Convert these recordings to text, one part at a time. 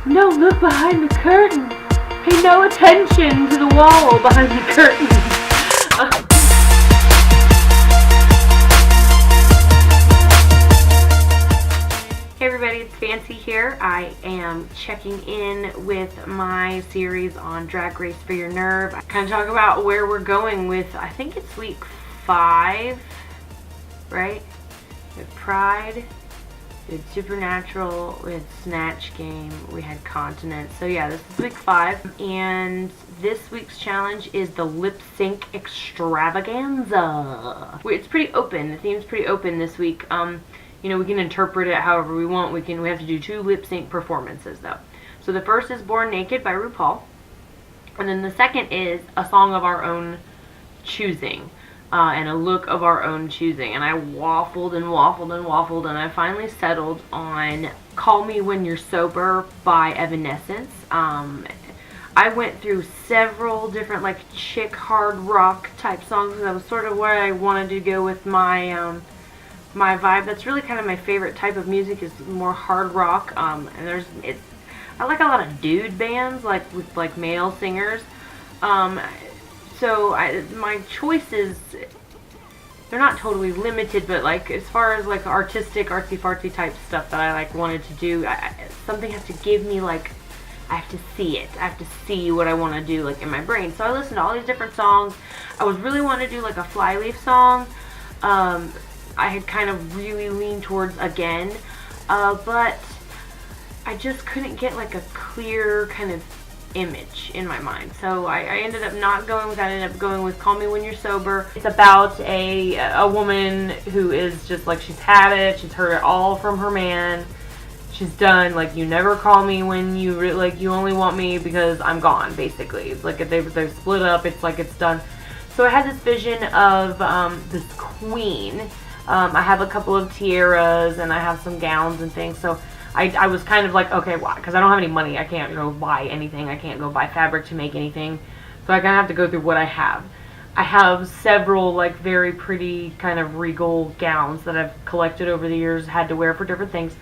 No, look behind the curtain. Pay no attention to the wall behind the curtain. Hey everybody, it's Fancy here. I am checking in with my series on Drag Race for Your Nerve. I kind of talk about where we're going with, I think it's week 5, right? With Pride. We had Supernatural, we had Snatch Game, we had Continent. So yeah, this is week 5, and this week's challenge is the Lipsync Extravaganza. It's pretty open. The theme's pretty open this week. You know, we can interpret it however we want. We have to do 2 lip sync performances though. So the first is Born Naked by RuPaul, and then the second is a song of our own choosing. And a look of our own choosing. And I waffled and waffled and waffled, and I finally settled on Call Me When You're Sober by Evanescence. I went through several different like chick hard rock type songs. That was sort of where I wanted to go with my my vibe. That's really kind of my favorite type of music, is more hard rock. And I like a lot of dude bands, like with like male singers. So my choices, they're not totally limited, but like as far as like artistic, artsy-fartsy type stuff that I like wanted to do, something has to give me like, I have to see it. I have to see what I want to do like in my brain. So I listened to all these different songs. I was really wanting to do like a Flyleaf song. I had kind of really leaned towards Again, but I just couldn't get like a clear kind of image in my mind. So I ended up not going with that. I ended up going with Call Me When You're Sober. It's about a woman who is just like, she's had it, she's heard it all from her man. She's done, like, you never call me when you you only want me because I'm gone, basically. It's like they've split up, it's like it's done. So I had this vision of this queen. I have a couple of tiaras and I have some gowns and things, so I was kind of like, okay, why? Because I don't have any money. I can't go buy anything. I can't go buy fabric to make anything. So I kind of have to go through what I have. I have several like very pretty kind of regal gowns that I've collected over the years, had to wear for different things.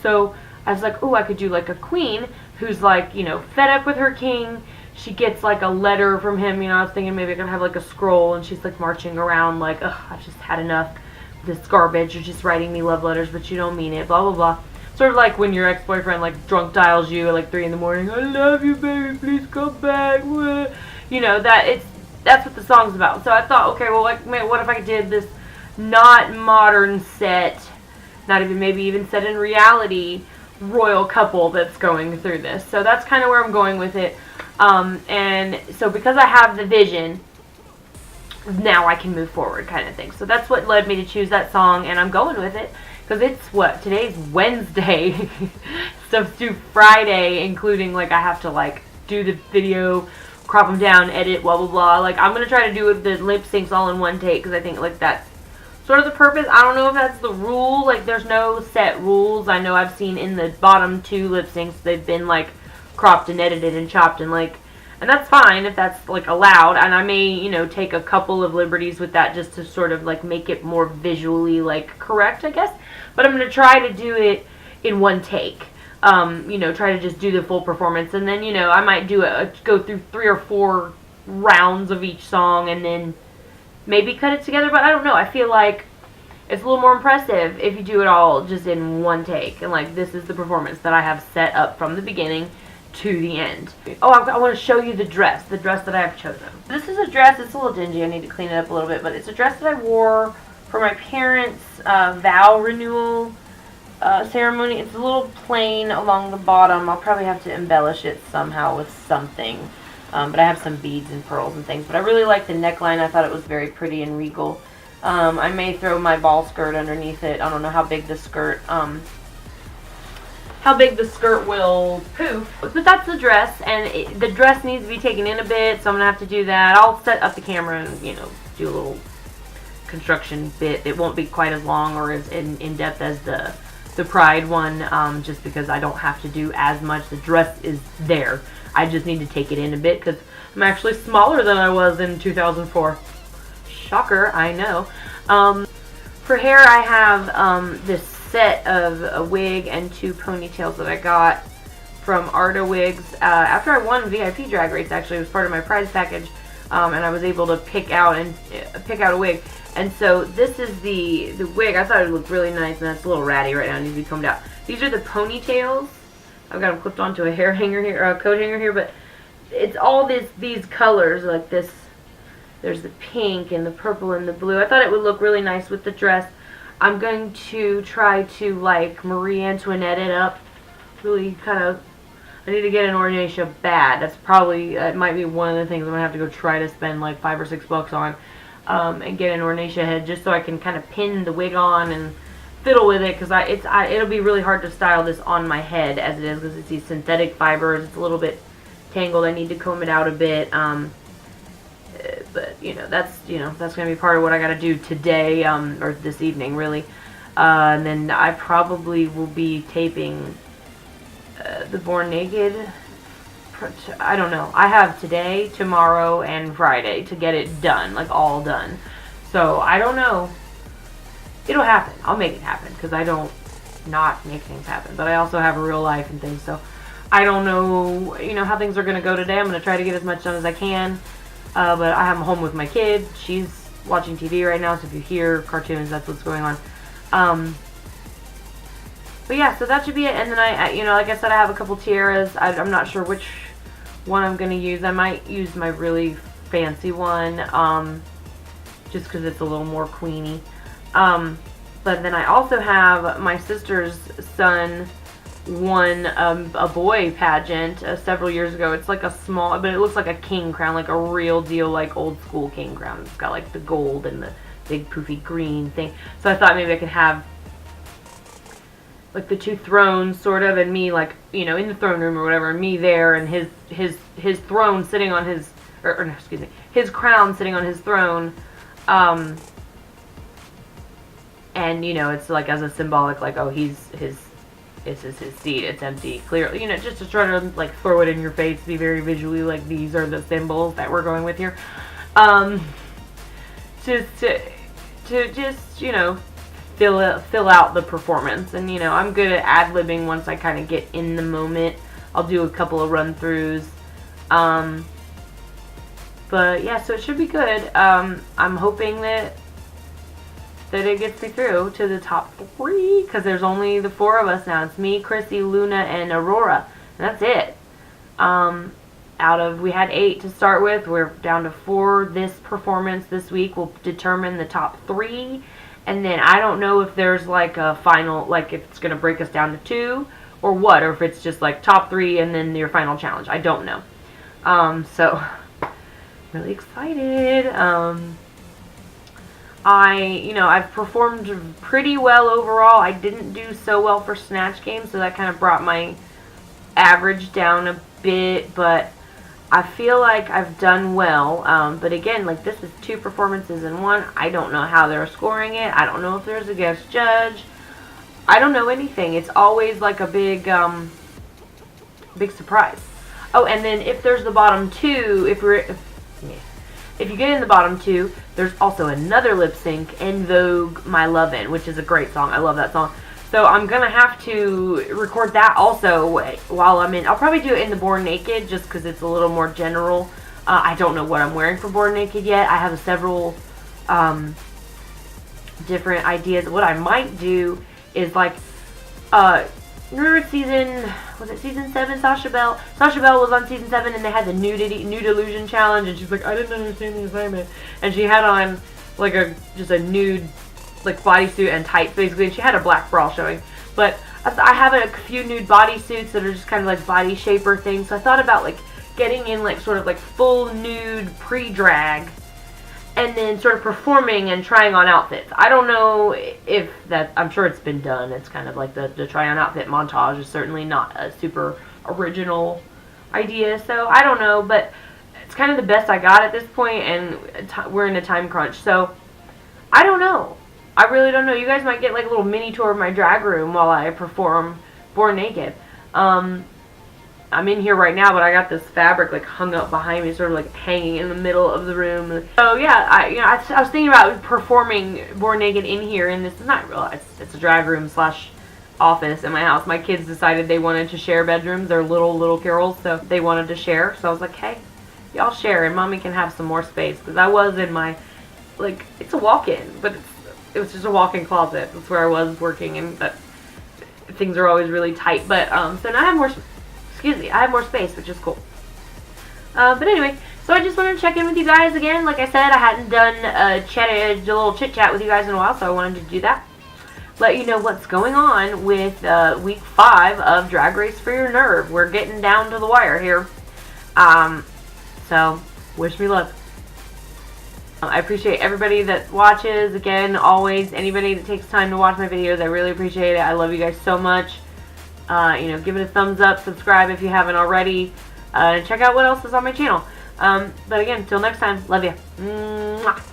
So I was like, oh, I could do like a queen who's like, you know, fed up with her king. She gets like a letter from him. You know, I was thinking maybe I could have like a scroll, and she's like marching around like, ugh, I've just had enough of this garbage. You're just writing me love letters, but you don't mean it, blah, blah, blah. Sort of like when your ex-boyfriend like drunk dials you at like 3 in the morning. I love you, baby. Please come back. You know, that's what the song's about. So I thought, okay, well, like, man, what if I did this not modern set, not even maybe even set in reality, royal couple that's going through this. So that's kind of where I'm going with it. And so because I have the vision, now I can move forward, kind of thing. So that's what led me to choose that song, and I'm going with it. Because it's what? Today's Wednesday. Stuff's due Friday, including like I have to like do the video, crop them down, edit, blah blah blah. Like I'm going to try to do the lip syncs all in one take, because I think like that's sort of the purpose. I don't know if that's the rule. Like there's no set rules. I know I've seen in the bottom 2 lip syncs they've been like cropped and edited and chopped, and like, and that's fine if that's like allowed, and I may, you know, take a couple of liberties with that just to sort of like make it more visually like correct, I guess. But I'm going to try to do it in one take. You know, try to just do the full performance, and then, you know, I might do go through 3 or 4 rounds of each song and then maybe cut it together, but I don't know. I feel like it's a little more impressive if you do it all just in one take, and like this is the performance that I have set up from the beginning to the end. Oh, I want to show you the dress that I have chosen. This is a dress. It's a little dingy. I need to clean it up a little bit, but it's a dress that I wore for my parents' vow renewal ceremony. It's a little plain along the bottom. I'll probably have to embellish it somehow with something, but I have some beads and pearls and things. But I really like the neckline. I thought it was very pretty and regal. I may throw my ball skirt underneath it. I don't know how big the skirt will poof. But that's the dress, and the dress needs to be taken in a bit, so I'm gonna have to do that. I'll set up the camera and, you know, do a little construction bit. It won't be quite as long or as in depth as the Pride one, just because I don't have to do as much. The dress is there. I just need to take it in a bit because I'm actually smaller than I was in 2004. Shocker, I know. For hair, I have this set of a wig and 2 ponytails that I got from Arta Wigs. After I won VIP Drag Race, actually, it was part of my prize package, and I was able to pick out a wig. And so this is the wig. I thought it looked really nice, and that's a little ratty right now. It needs to be combed out. These are the ponytails. I've got them clipped onto a hair hanger here, or a coat hanger here, but it's all these colors like this. There's the pink and the purple and the blue. I thought it would look really nice with the dress. I'm going to try to, like, Marie Antoinette it up. Really kind of, I need to get an Ornacia bad. That's probably, it might be one of the things I'm going to have to go try to spend like $5 or $6 on. And get an Ornacia head just so I can kind of pin the wig on and fiddle with it, because it'll be really hard to style this on my head as it is, because it's these synthetic fibers. It's a little bit tangled. I need to comb it out a bit. But that's going to be part of what I got to do today, or this evening, really. And then I probably will be taping the Born Naked. I don't know. I have today, tomorrow, and Friday to get it done, like all done. So I don't know. It'll happen. I'll make it happen, because I don't not make things happen. But I also have a real life and things, so I don't know, how things are going to go today. I'm going to try to get as much done as I can. But I am home with my kid. She's watching TV right now, so if you hear cartoons, that's what's going on. But yeah, so that should be it. And then like I said, I have a couple tiaras. I'm not sure which one I'm going to use. I might use my really fancy one, just because it's a little more queeny. But then I also have my sister's son won a boy pageant several years ago. It's like a small, but it looks like a king crown, like a real deal, like old school king crown. It's got like the gold and the big poofy green thing. So I thought maybe I could have like the two thrones sort of, and me like, in the throne room or whatever, and me there, and his throne sitting on his, or no, excuse me, his crown sitting on his throne. And it's like as a symbolic, like, oh, this is his seat, it's empty, clearly, just to try to like throw it in your face, be very visually like, these are the symbols that we're going with here. Just to just, fill out the performance. And I'm good at ad-libbing once I kind of get in the moment. I'll do a couple of run-throughs. But yeah, so it should be good. I'm hoping that it gets me through to the top 3, because there's only the 4 of us now. It's me, Chrissy, Luna, and Aurora, and that's it. We had 8 to start with. We're down to 4. This performance this week will determine the top 3, and then I don't know if there's like a final, like if it's going to break us down to 2 or what, or if it's just like top 3 and then your final challenge. I don't know. So really excited. I've performed pretty well overall. I didn't do so well for Snatch Game, so that kind of brought my average down a bit, but I feel like I've done well. But again, like, this is 2 performances in one. I don't know how they're scoring it. I don't know if there's a guest judge. I don't know anything. It's always like a big surprise. Oh, and then if there's the bottom 2, if you get in the bottom 2, there's also another lip sync, En Vogue, My Lovin', which is a great song. I love that song. So I'm going to have to record that also while I'm in. I'll probably do it in the Born Naked, just because it's a little more general. I don't know what I'm wearing for Born Naked yet. I have several different ideas. What I might do is like, remember season 7, Sasha Bell? Sasha Bell was on season 7, and they had the nude illusion challenge, and she's like, I didn't understand the assignment. And she had on like just a nude like bodysuit and tights basically, and she had a black bra showing. But I have a few nude bodysuits that are just kind of like body shaper things. So I thought about like getting in like sort of like full nude pre-drag, and then sort of performing and trying on outfits. I don't know if that, I'm sure it's been done. It's kind of like the try on outfit montage is certainly not a super original idea. So I don't know, but it's kind of the best I got at this point, and we're in a time crunch. So I don't know. I really don't know. You guys might get like a little mini tour of my drag room while I perform Born Naked. I'm in here right now, but I got this fabric like hung up behind me, sort of like hanging in the middle of the room. So yeah, I was thinking about performing Born Naked in here, and this is not real. It's a drag room slash office in my house. My kids decided they wanted to share bedrooms. They're little Carols, so they wanted to share. So I was like, hey, y'all share, and Mommy can have some more space. Because I was in my, like, it's a walk-in, but it was just a walk-in closet. That's where I was working, and that things are always really tight. But so now I have more, I have more space, which is cool. But anyway, so I just wanted to check in with you guys again. Like I said, I hadn't done a little chit chat with you guys in a while, so I wanted to do that. Let you know what's going on with week 5 of Drag Race for Your Nerve. We're getting down to the wire here. So wish me luck. I appreciate everybody that watches. Again, always, anybody that takes time to watch my videos, I really appreciate it. I love you guys so much. Give it a thumbs up, subscribe if you haven't already, and check out what else is on my channel. But again, till next time, love you. Mwah.